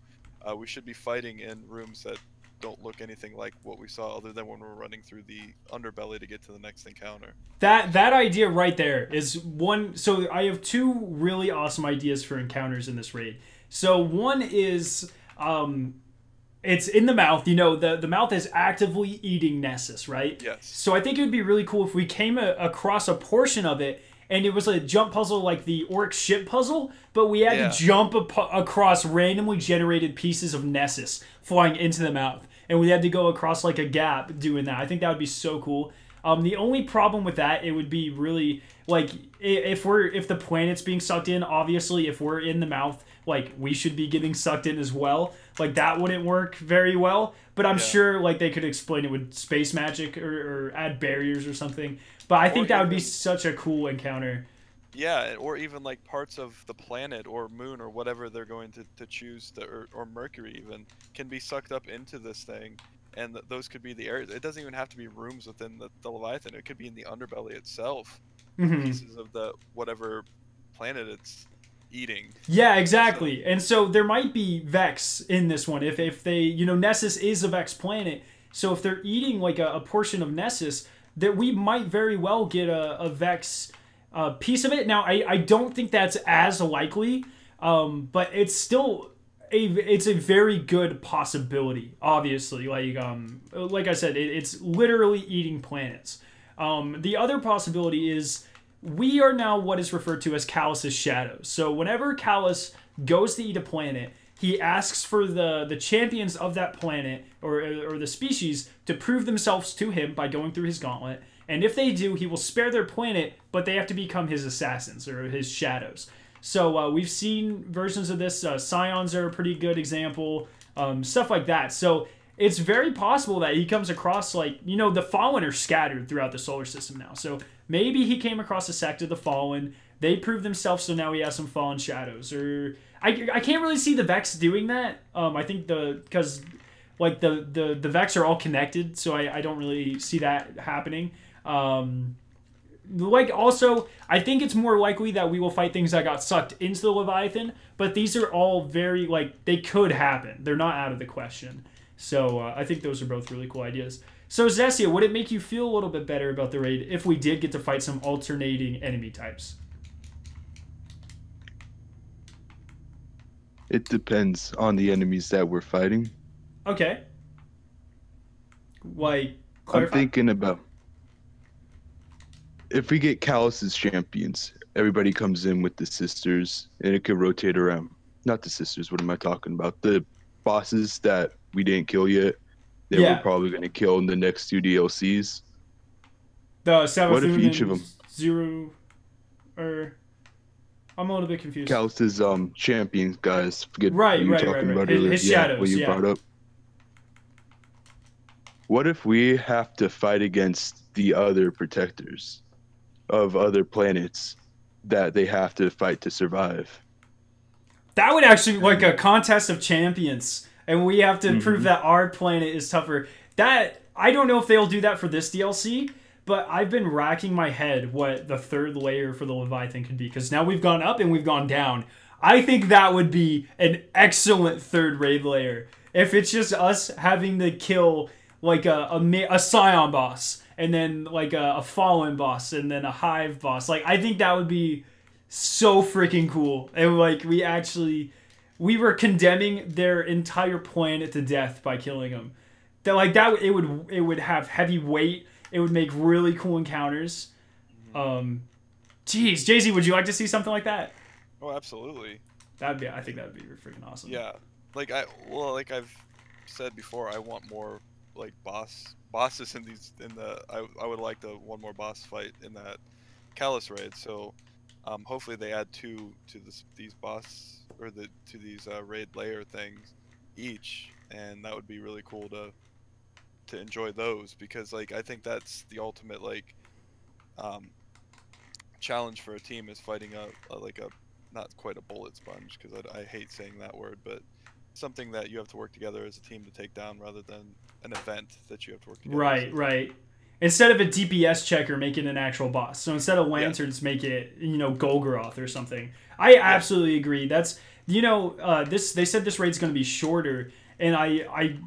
we should be fighting in rooms that don't look anything like what we saw, other than when we're running through the underbelly to get to the next encounter. That idea right there is one. So I have 2 really awesome ideas for encounters in this raid. So one is it's in the mouth. You know, the mouth is actively eating Nessus, right? Yes. So I think it would be really cool if we came across a portion of it and it was a jump puzzle like the Oryx ship puzzle, but we had to jump across randomly generated pieces of Nessus flying into the mouth. And we had to go across like a gap doing that. I think that would be so cool. The only problem with that, it would be really like if the planet's being sucked in, obviously if we're in the mouth, like we should be getting sucked in as well. Like that wouldn't work very well. But I'm sure like they could explain it with space magic or add barriers or something. But I think that would be such a cool encounter. Yeah, or even like parts of the planet or moon or whatever they're going to choose, or Mercury even, can be sucked up into this thing. And those could be the areas. It doesn't even have to be rooms within the Leviathan. It could be in the underbelly itself. Pieces of the whatever planet it's eating. Yeah, exactly. So, and so there might be Vex in this one. If they, you know, Nessus is a Vex planet. So if they're eating like a portion of Nessus, that we might very well get a Vex piece of it. Now, I don't think that's as likely, but it's still it's a very good possibility. Obviously, like I said, it's literally eating planets. The other possibility is we are now what is referred to as Callus's shadows. So whenever Callus goes to eat a planet, he asks for the champions of that planet or the species to prove themselves to him by going through his gauntlet. And if they do, he will spare their planet, but they have to become his assassins or his shadows. So we've seen versions of this. Scions are a pretty good example. Stuff like that. So it's very possible that he comes across, like, you know, the Fallen are scattered throughout the solar system now. So maybe he came across a sect of the Fallen. They proved themselves, so now he has some Fallen shadows. Or I can't really see the Vex doing that. I think because like the Vex are all connected, so I don't really see that happening. Like, also, I think it's more likely that we will fight things that got sucked into the Leviathan, but these are all very, like, they could happen. They're not out of the question. So I think those are both really cool ideas. So Zesia, would it make you feel a little bit better about the raid if we did get to fight some alternating enemy types? It depends on the enemies that we're fighting. Okay. Like, clarify. I'm thinking about if we get Callus's champions, everybody comes in with the sisters, and it could rotate around. Not the sisters, what am I talking about? The bosses that we didn't kill yet, that we're probably going to kill in the next 2 DLCs. The Savathun what if each of them? Zero, or I'm a little bit confused. Callus's champions, guys. Forget right. about His shadows, what you brought up. What if we have to fight against the other protectors of other planets that they have to fight to survive? That would actually, like, a contest of champions, and we have to prove that our planet is tougher. That, I don't know if they'll do that for this DLC, but I've been racking my head what the third layer for the Leviathan could be, because now we've gone up and we've gone down. I think that would be an excellent third raid layer. If it's just us having to kill, like, a Scion boss, and then, like, a Fallen boss, and then a Hive boss. Like, I think that would be so freaking cool. And, like, we were condemning their entire planet to death by killing them. That, like, that it would have heavy weight. It would make really cool encounters. Geez, Jay-Z, would you like to see something like that? Oh, absolutely. I think that'd be freaking awesome. Yeah, like I've said before, I want more, like, bosses in the I would like one more boss fight in that Callus raid. So hopefully they add two to these boss or to these raid layer things each, and that would be really cool to enjoy those, because, like, I think that's the ultimate, like, challenge for a team, is fighting a not quite a bullet sponge, because I hate saying that word, but something that you have to work together as a team to take down, rather than an event that you have to work together. Right. Instead of a DPS checker, make it an actual boss. So instead of Lanterns, make it, you know, Golgoroth or something. I absolutely agree. That's, you know, they said this raid's going to be shorter, and I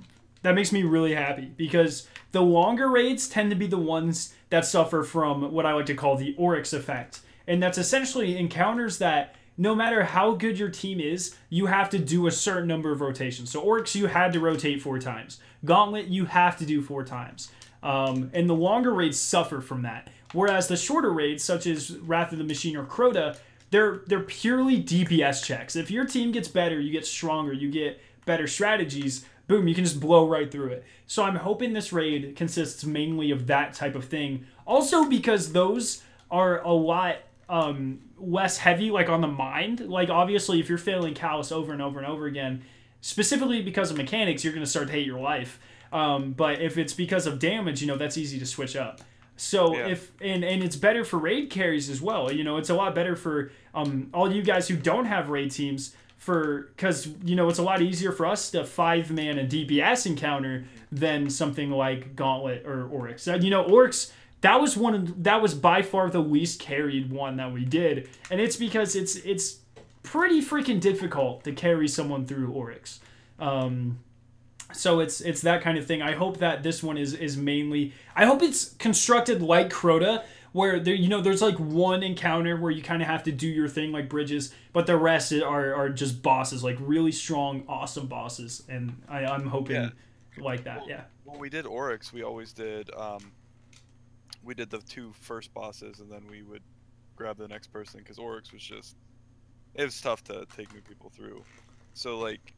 that makes me really happy, because the longer raids tend to be the ones that suffer from what I like to call the Oryx effect. And that's essentially encounters that, no matter how good your team is, you have to do a certain number of rotations. So Oryx, you had to rotate 4 times. Gauntlet, you have to do 4 times. And the longer raids suffer from that. Whereas the shorter raids, such as Wrath of the Machine or Crota, they're purely DPS checks. If your team gets better, you get stronger, you get better strategies, boom, you can just blow right through it. So I'm hoping this raid consists mainly of that type of thing. Also because those are a lot less heavy, like, on the mind. Like, obviously, if you're failing Callus over and over and over again, specifically because of mechanics, you're going to start to hate your life. But if it's because of damage, you know, that's easy to switch up. So if and it's better for raid carries as well. You know, it's a lot better for all you guys who don't have raid teams, because, you know, it's a lot easier for us to 5-man a DPS encounter than something like Gauntlet or Oryx. You know, Oryx, that was by far the least carried one that we did, and it's because it's pretty freaking difficult to carry someone through Oryx. So it's that kind of thing. I hope that this one is mainly, I hope it's constructed like Crota, where there, you know, there's like one encounter where you kind of have to do your thing, like Bridges, but the rest are just bosses, like really strong, awesome bosses, and I'm hoping like that. When we did Oryx, we always did we did the 2 first bosses, and then we would grab the next person, because Oryx was just, it was tough to take new people through. So, like,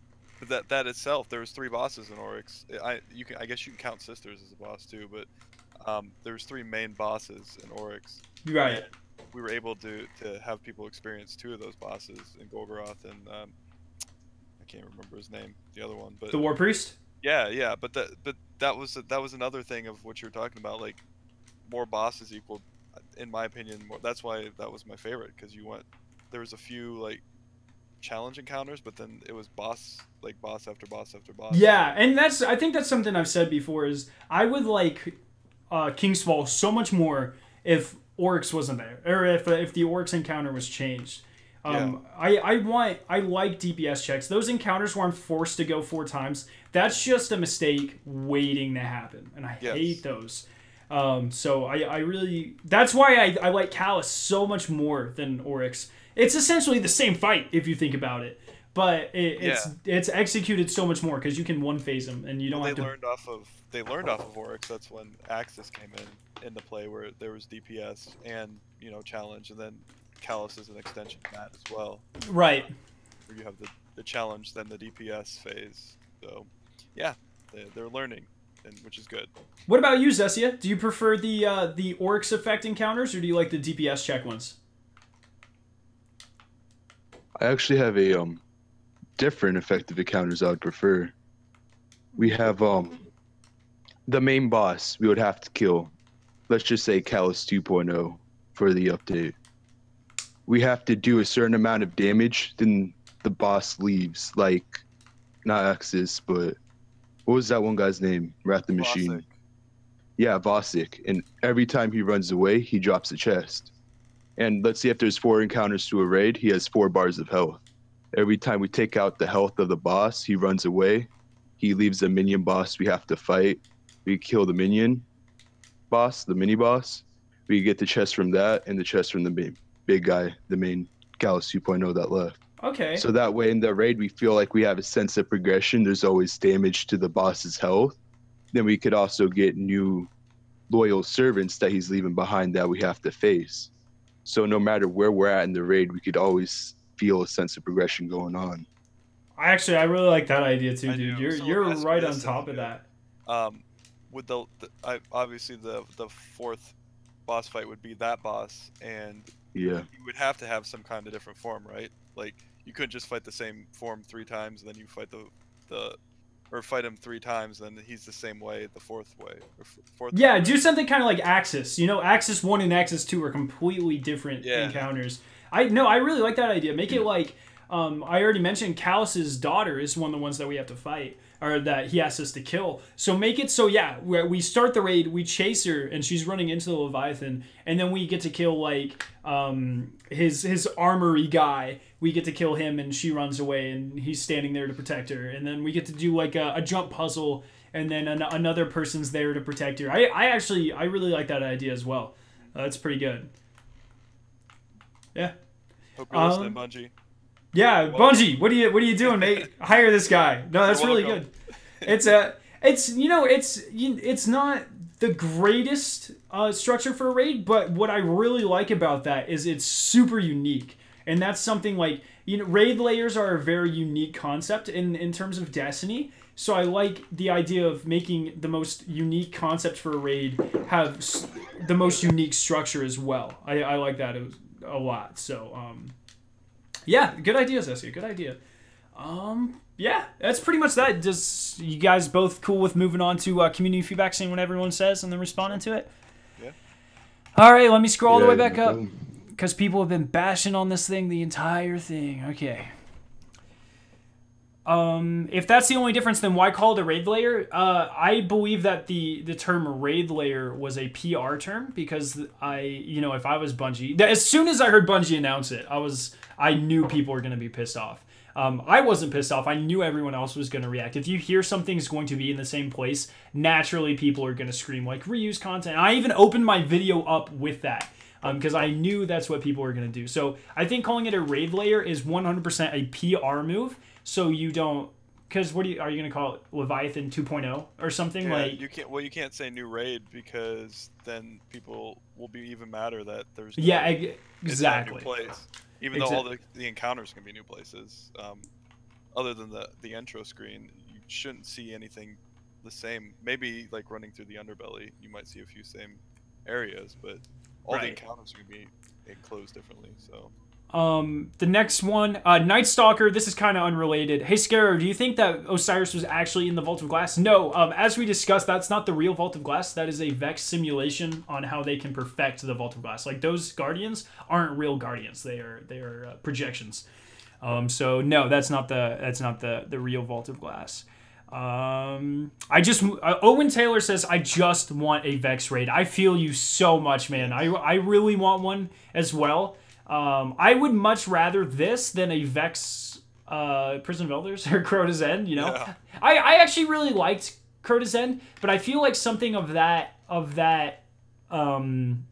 that itself, there was 3 bosses in Oryx. I guess you can count Sisters as a boss too, but There's 3 main bosses in Oryx. Right. And we were able to have people experience 2 of those bosses in Golgoroth and I can't remember his name, the other one, but The War Priest. yeah, but that was another thing of what you're talking about, like more bosses equal, in my opinion, more. That's why that was my favorite, because there was a few like challenge encounters, but then it was boss after boss after boss. Yeah, and I think that's something I've said before is I would like King's Fall so much more if Oryx wasn't there, or if the Oryx encounter was changed. I like DPS checks. Those encounters where I'm forced to go 4 times, that's just a mistake waiting to happen, and I hate those. So I really, that's why I like Callus so much more than Oryx. It's essentially the same fight if you think about it, but it's executed so much more because you can one phase them and you don't have to. They learned off of Oryx. That's when Axis came into play, where there was DPS and challenge, and then Callus is an extension of that as well. Right. Where you have the challenge, then the DPS phase. So yeah, they're learning, which is good. What about you, Zesia? Do you prefer the Oryx effect encounters, or do you like the DPS check ones? I actually have a different effective encounters I would prefer. We have the main boss we would have to kill. Let's just say Callus 2.0 for the update. We have to do a certain amount of damage, then the boss leaves. Like, not Axis, but what was that one guy's name? Wrath the Machine. Vosic. Yeah, Vosic. And every time he runs away, he drops a chest. And let's see, if there's 4 encounters to a raid, he has 4 bars of health. Every time we take out the health of the boss, he runs away. He leaves a minion boss we have to fight. We kill the minion boss, the mini boss. We get the chest from that and the chest from the big guy, the main Callus 2.0 that left. Okay. So that way in the raid, we feel like we have a sense of progression. There's always damage to the boss's health. Then we could also get new loyal servants that he's leaving behind that we have to face. So no matter where we're at in the raid, we could always feel a sense of progression going on. I really like that idea too, dude. You're right on top of that. With obviously the 4th boss fight would be that boss, and yeah, you would have to have some kind of different form, right? Like you couldn't just fight the same form 3 times, and then you fight or fight him 3 times, and then he's the same way the 4th way. Yeah, do something kind of like Axis. Axis 1 and Axis 2 are completely different encounters. I really like that idea. Make it like, I already mentioned Callus's daughter is one of the ones that we have to fight, or that he asks us to kill. So make it so, yeah, we start the raid, we chase her, and she's running into the Leviathan, and then we get to kill, like, his armory guy. We get to kill him, and she runs away, and he's standing there to protect her. And then we get to do, like, a jump puzzle, and then another person's there to protect her. I really like that idea as well. That's pretty good. Yeah. Hope you're listening, Bungie. Yeah, Bungie, what are you doing, mate? Hire this guy. No, that's really good. It's not the greatest structure for a raid, but what I really like about that is it's super unique. And that's something like, raid layers are a very unique concept in terms of Destiny. So I like the idea of making the most unique concept for a raid have the most unique structure as well. I like that a lot. So, yeah, good idea, Zesia. Good idea. Yeah, that's pretty much that. Just you guys both cool with moving on to community feedback, seeing what everyone says, and then responding to it? Yeah. All right, let me scroll all the way back up, because people have been bashing on this thing the entire thing. Okay. If that's the only difference, then why call it a raid layer? I believe that the term raid layer was a PR term, because if I was Bungie, as soon as I heard Bungie announce it, I knew people were going to be pissed off. I wasn't pissed off. I knew everyone else was going to react. If you hear something's going to be in the same place, naturally people are going to scream like reuse content. I even opened my video up with that. Because I knew that's what people were going to do. So I think calling it a raid layer is 100% a PR move. So you don't, because are you going to call it Leviathan 2.0 or something? Yeah, like? You can't say new raid, because then people will be even madder that there's exactly new place. Even though all the encounters can be new places, other than the intro screen, you shouldn't see anything the same. Maybe like running through the underbelly, you might see a few same areas, but all the encounters are gonna be enclosed differently. So. The next one, Night Stalker. This is kind of unrelated. Hey, Scarrow, do you think that Osiris was actually in the Vault of Glass? No. As we discussed, that's not the real Vault of Glass. That is a Vex simulation on how they can perfect the Vault of Glass. Like, those Guardians aren't real Guardians. They are projections. So no, that's not the real Vault of Glass. Owen Taylor says, I just want a Vex raid. I feel you so much, man. I really want one as well. I would much rather this than a Vex Prison of Elders or Crota's End, you know? Yeah. I actually really liked Crota's End, but I feel like something of that kind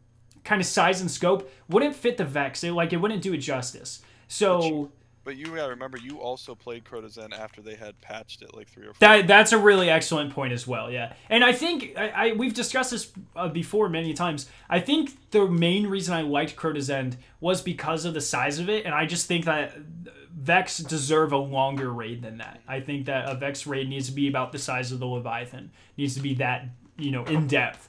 of size and scope wouldn't fit the Vex. It wouldn't do it justice. So... But you gotta remember, you also played Crota's End after they had patched it like 3 or 4. That's a really excellent point as well, yeah. And I think we've discussed this before many times. I think the main reason I liked Crota's End was because of the size of it, and I just think that Vex deserve a longer raid than that. I think that a Vex raid needs to be about the size of the Leviathan. Needs to be that, in depth.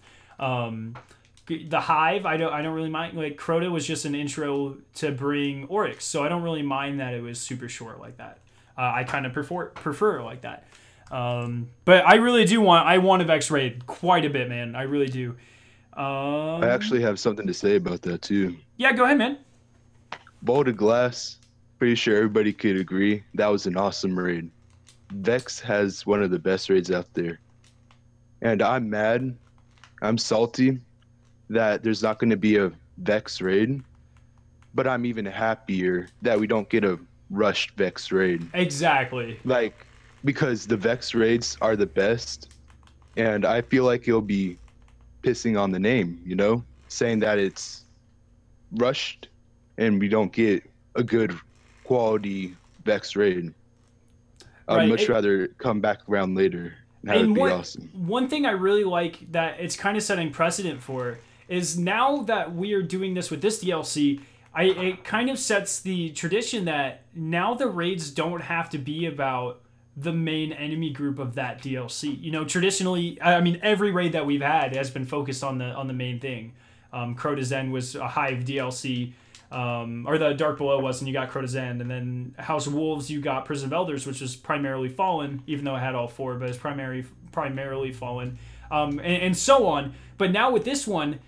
The Hive, I don't really mind. Like, Crota was just an intro to bring Oryx, so I don't really mind that it was super short like that. I kind of prefer like that. But I really do want a Vex raid quite a bit, man. I really do. I actually have something to say about that too. Yeah, go ahead, man. Vault of Glass, pretty sure everybody could agree that was an awesome raid. Vex has one of the best raids out there, and I'm mad. I'm salty that there's not going to be a Vex raid, but I'm even happier that we don't get a rushed Vex raid. Exactly. Like, because the Vex raids are the best, and I feel like it'll be pissing on the name, saying that it's rushed and we don't get a good quality Vex raid. I'd much rather come back around later. That would be awesome. One thing I really like that it's kind of setting precedent for is now that we are doing this with this DLC, it kind of sets the tradition that now the raids don't have to be about the main enemy group of that DLC. Traditionally, I mean, every raid that we've had has been focused on the main thing. Crota's End was a Hive DLC, or the Dark Below was, and you got Crota's End, and then House of Wolves, you got Prison of Elders, which is primarily Fallen, even though it had all 4, but it's primarily Fallen, and so on. But now with this one,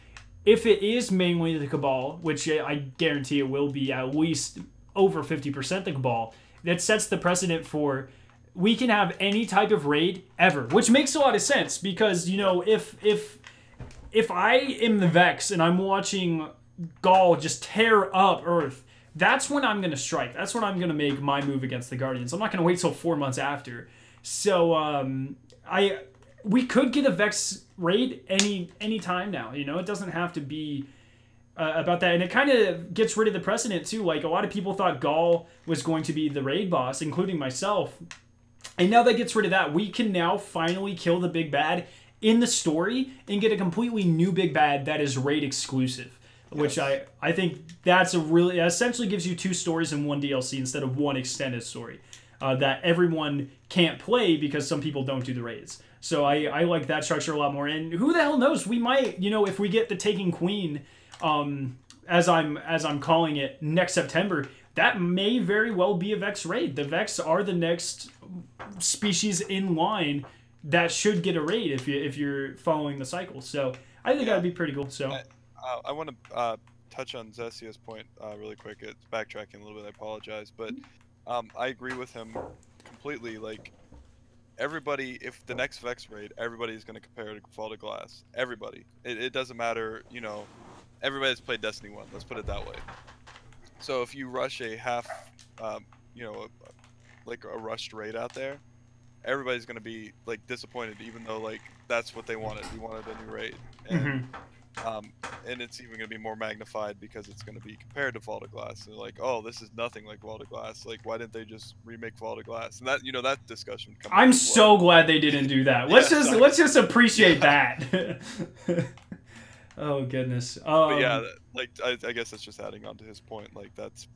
if it is mainly the Cabal, which I guarantee it will be at least over 50% the Cabal, that sets the precedent for we can have any type of raid ever, which makes a lot of sense because, if I am the Vex and I'm watching Gaul just tear up Earth, that's when I'm going to strike. That's when I'm going to make my move against the Guardians. I'm not going to wait till 4 months after. So we could get a Vex raid any time now. It doesn't have to be about that. And it kind of gets rid of the precedent too. Like, a lot of people thought Gaul was going to be the raid boss, including myself. And now that gets rid of that. We can now finally kill the big bad in the story and get a completely new big bad that is raid exclusive. Yes. Which I think that's essentially gives you 2 stories in one DLC instead of one extended story that everyone can't play because some people don't do the raids. So I like that structure a lot more. And who the hell knows? We might, if we get the Taken Queen, as I'm calling it, next September, that may very well be a Vex raid. The Vex are the next species in line that should get a raid if you're following the cycle. So I think that'd be pretty cool. So I want to touch on Zesia's point really quick. It's backtracking a little bit. I apologize, but I agree with him completely. Like, everybody, if the next Vex raid, everybody's going to compare to Vault of Glass. Everybody. It doesn't matter, everybody's played Destiny 1. Let's put it that way. So if you rush a half, like a rushed raid out there, everybody's going to be, like, disappointed, even though, like, that's what they wanted. We wanted a new raid. And, and it's even going to be more magnified because it's going to be compared to Vault of Glass. They're like, oh, this is nothing like Vault of Glass. Like, why didn't they just remake Vault of Glass? And that, that discussion comes I'm so glad they didn't do that. Let's just appreciate that. Oh, goodness. But yeah, like, I guess that's just adding on to his point. Like, that's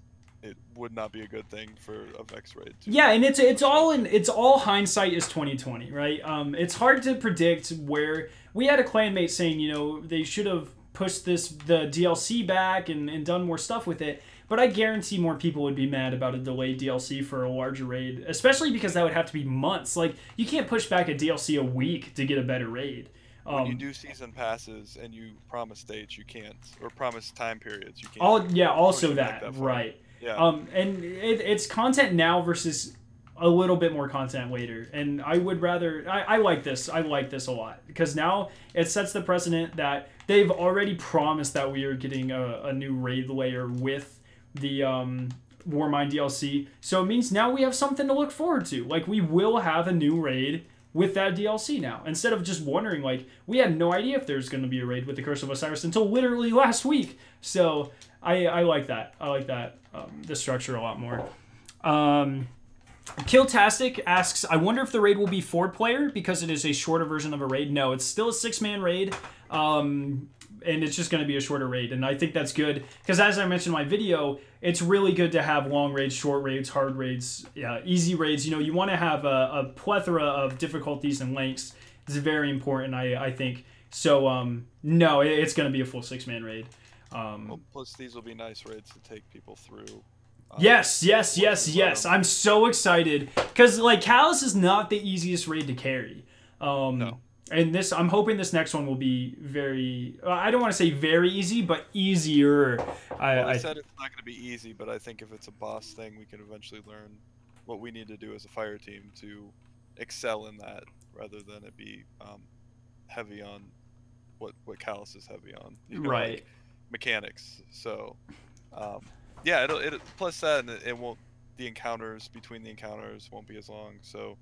it would not be a good thing for a Vex raid. Yeah, and it's all hindsight is 2020, right? It's hard to predict where we had a clanmate saying, you know, they should have pushed the DLC back and done more stuff with it. But I guarantee more people would be mad about a delayed DLC for a larger raid, especially because that would have to be months. Like, you can't push back a DLC a week to get a better raid. When you do season passes and you promise dates, you can't, or promise time periods, you can't. Also that right. Yeah. And it's content now versus a little bit more content later. And I would rather... I like this. I like this a lot. Because now it sets the precedent that they've already promised that we are getting a new raid layer with the Warmind DLC. So it means now we have something to look forward to. Like, we will have a new raid with that DLC now. Instead of just wondering, like, we had no idea if there's going to be a raid with the Curse of Osiris until literally last week. So I like that. I like that, the structure a lot more. Killtastic asks, I wonder if the raid will be 4-player because it is a shorter version of a raid. No, it's still a 6-man raid. And it's just going to be a shorter raid. And I think that's good. Because as I mentioned in my video, it's really good to have long raids, short raids, hard raids, easy raids. You know, you want to have a plethora of difficulties and lengths. It's very important, I think. So, no, it's going to be a full 6-man raid. Well, plus, these will be nice raids to take people through. Yes. I'm so excited. Because, like, Callus is not the easiest raid to carry. No. And I'm hoping this next one will be very, I don't want to say very easy, but easier. I said it's not going to be easy, but I think if it's a boss thing, we can eventually learn what we need to do as a fire team to excel in that, rather than it be heavy on what Callus is heavy on. You know, right. Like mechanics. So, yeah, it'll plus that, and it won't, the encounters, between the encounters won't be as long. So,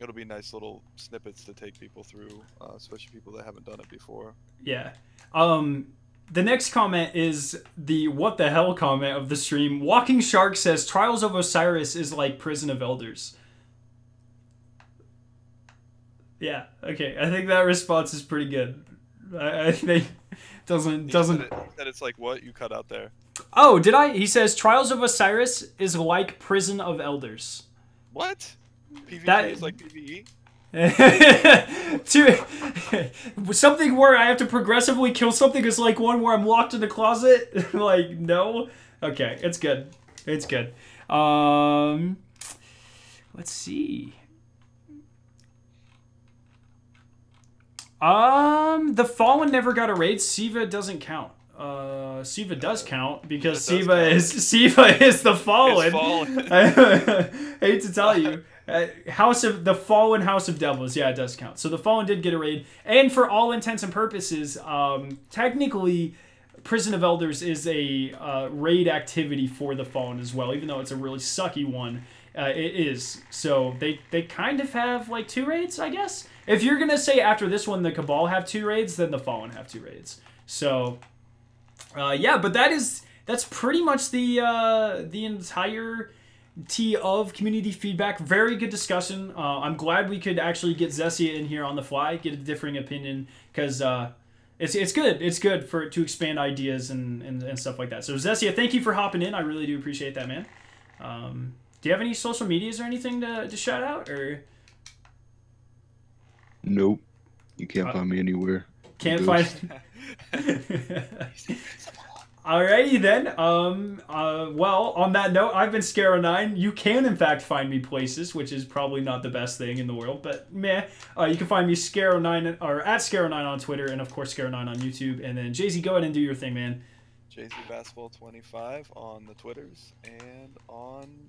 it'll be nice little snippets to take people through, especially people that haven't done it before. Yeah. The next comment is the what the hell comment of the stream. Walking Shark says, Trials of Osiris is like Prison of Elders. Yeah, okay. I think that response is pretty good. I think doesn't... He said it's like what? You cut out there. Oh, did I? He says, Trials of Osiris is like Prison of Elders. What? PvP is like PvE? Something where I have to progressively kill something is like one where I'm locked in the closet. Like, no. Okay, it's good. It's good. Let's see. The Fallen never got a raid. Siva doesn't count. Siva does count because Siva is the Fallen. I hate to tell you. The Fallen House of Devils, yeah, it does count. So the Fallen did get a raid, and for all intents and purposes, technically, Prison of Elders is a raid activity for the Fallen as well, even though it's a really sucky one. It is. So they kind of have like 2 raids, I guess. If you're gonna say after this one the Cabal have 2 raids, then the Fallen have 2 raids. So yeah, but that's pretty much the entire of community feedback. Very good discussion. I'm glad we could actually get Zessia in here on the fly, get a differing opinion, because it's good. It's good to expand ideas and stuff like that. So Zessia, thank you for hopping in. I really do appreciate that, man. Do you have any social medias or anything to shout out, or? Nope. You can't find me anywhere. Can't find. Alrighty then. Well, on that note, I've been Scaro9. You can in fact find me places, which is probably not the best thing in the world, but meh. You can find me Scaro9 or at Scaro9 on Twitter, and of course Scaro9 on YouTube. And then Jay-Z, go ahead and do your thing, man. Jay-Z Basketball 25 on the Twitters and on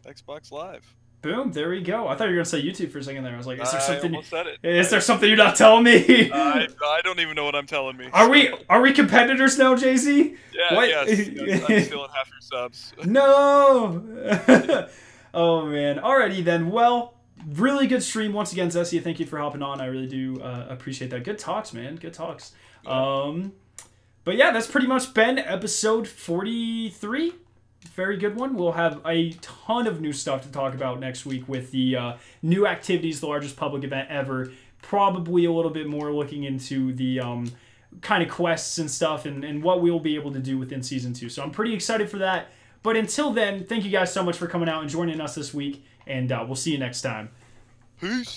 Xbox Live. Boom, there we go. I thought you were gonna say YouTube for a second there. I was like, is there something? I almost said it. Is there something you're not telling me? I don't even know what I'm telling me. Are we competitors now, Jay-Z? Yeah, what? Yes, I'm stealing half your subs. No. Oh man. Alrighty then. Well, really good stream once again, Zessia. Thank you for hopping on. I really do appreciate that. Good talks, man. Good talks. Yeah. But yeah, that's pretty much been episode 43. Very good one. We'll have a ton of new stuff to talk about next week with the new activities, the largest public event ever. Probably a little bit more looking into the kind of quests and stuff and what we'll be able to do within Season 2. So I'm pretty excited for that. But until then, thank you guys so much for coming out and joining us this week, and we'll see you next time. Peace.